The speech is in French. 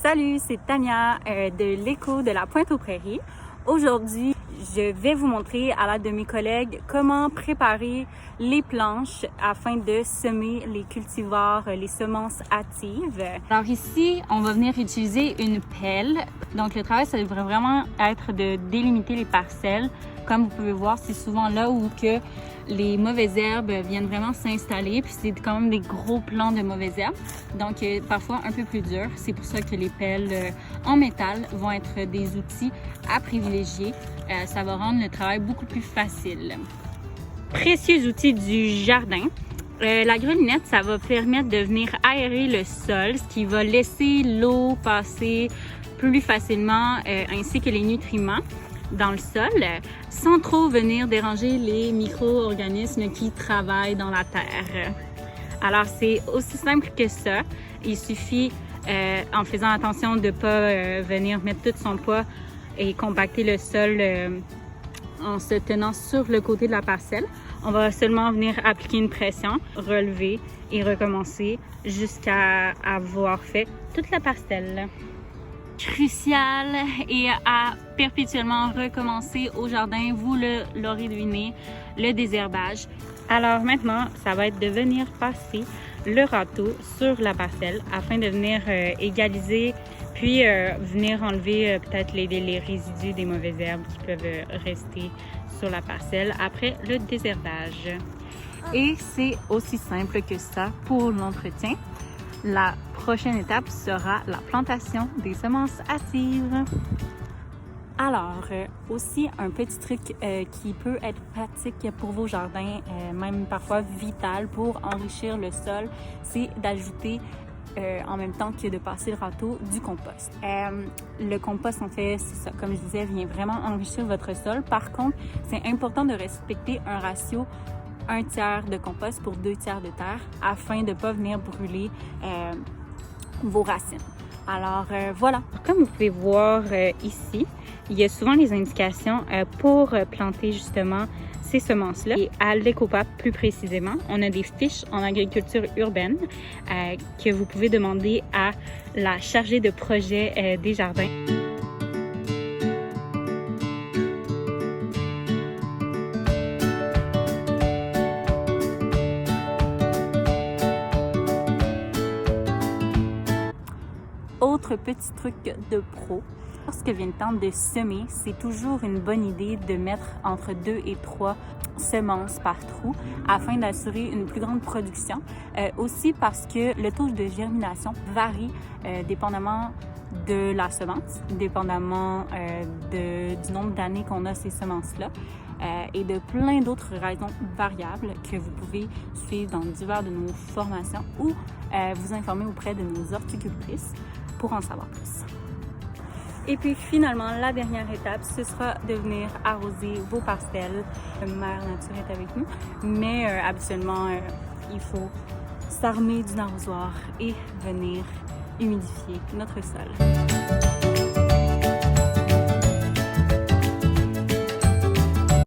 Salut, c'est Tania de l'Écho de la Pointe-aux-Prairies. Aujourd'hui, je vais vous montrer à l'aide de mes collègues comment préparer les planches afin de semer les cultivars, les semences hâtives. Alors ici, on va venir utiliser une pelle. Donc le travail, ça devrait vraiment être de délimiter les parcelles. Comme vous pouvez voir, c'est souvent là où que les mauvaises herbes viennent vraiment s'installer. Puis c'est quand même des gros plants de mauvaises herbes. Donc parfois un peu plus dur. C'est pour ça que les pelles en métal vont être des outils à privilégier. Ça va rendre le travail beaucoup plus facile. Précieux outil du jardin. La grelinette, ça va permettre de venir aérer le sol, ce qui va laisser l'eau passer plus facilement, ainsi que les nutriments dans le sol, sans trop venir déranger les micro-organismes qui travaillent dans la terre. Alors, c'est aussi simple que ça. Il suffit, en faisant attention de ne pas venir mettre tout son poids et compacter le sol en se tenant sur le côté de la parcelle. On va seulement venir appliquer une pression, relever et recommencer jusqu'à avoir fait toute la parcelle. Crucial et à perpétuellement recommencer au jardin, vous l'aurez deviné, le désherbage. Alors maintenant, ça va être de venir passer le râteau sur la parcelle afin de venir égaliser, puis venir enlever peut-être les résidus des mauvaises herbes qui peuvent rester sur la parcelle après le désherbage. Et c'est aussi simple que ça pour l'entretien. La prochaine étape sera la plantation des semences hâtives. Alors, aussi un petit truc qui peut être pratique pour vos jardins, même parfois vital pour enrichir le sol, c'est d'ajouter en même temps que de passer le râteau du compost. Le compost, en fait, c'est ça, comme je disais, vient vraiment enrichir votre sol. Par contre, c'est important de respecter un ratio 1 tiers de compost pour 2 tiers de terre afin de ne pas venir brûler vos racines. Alors voilà. Comme vous pouvez voir ici, il y a souvent les indications pour planter justement ces semences-là. Et à l'Écopap plus précisément, on a des fiches en agriculture urbaine que vous pouvez demander à la chargée de projet des jardins. Autre petit truc de pro, lorsque vient le temps de semer, c'est toujours une bonne idée de mettre entre 2 et 3 semences par trou afin d'assurer une plus grande production. Aussi parce que le taux de germination varie dépendamment de la semence, dépendamment du nombre d'années qu'on a ces semences-là. Et de plein d'autres raisons variables que vous pouvez suivre dans divers de nos formations ou vous informer auprès de nos horticultrices pour en savoir plus. Et puis finalement, la dernière étape, ce sera de venir arroser vos parcelles. Mère Nature est avec nous, mais habituellement, il faut s'armer d'une arrosoir et venir humidifier notre sol.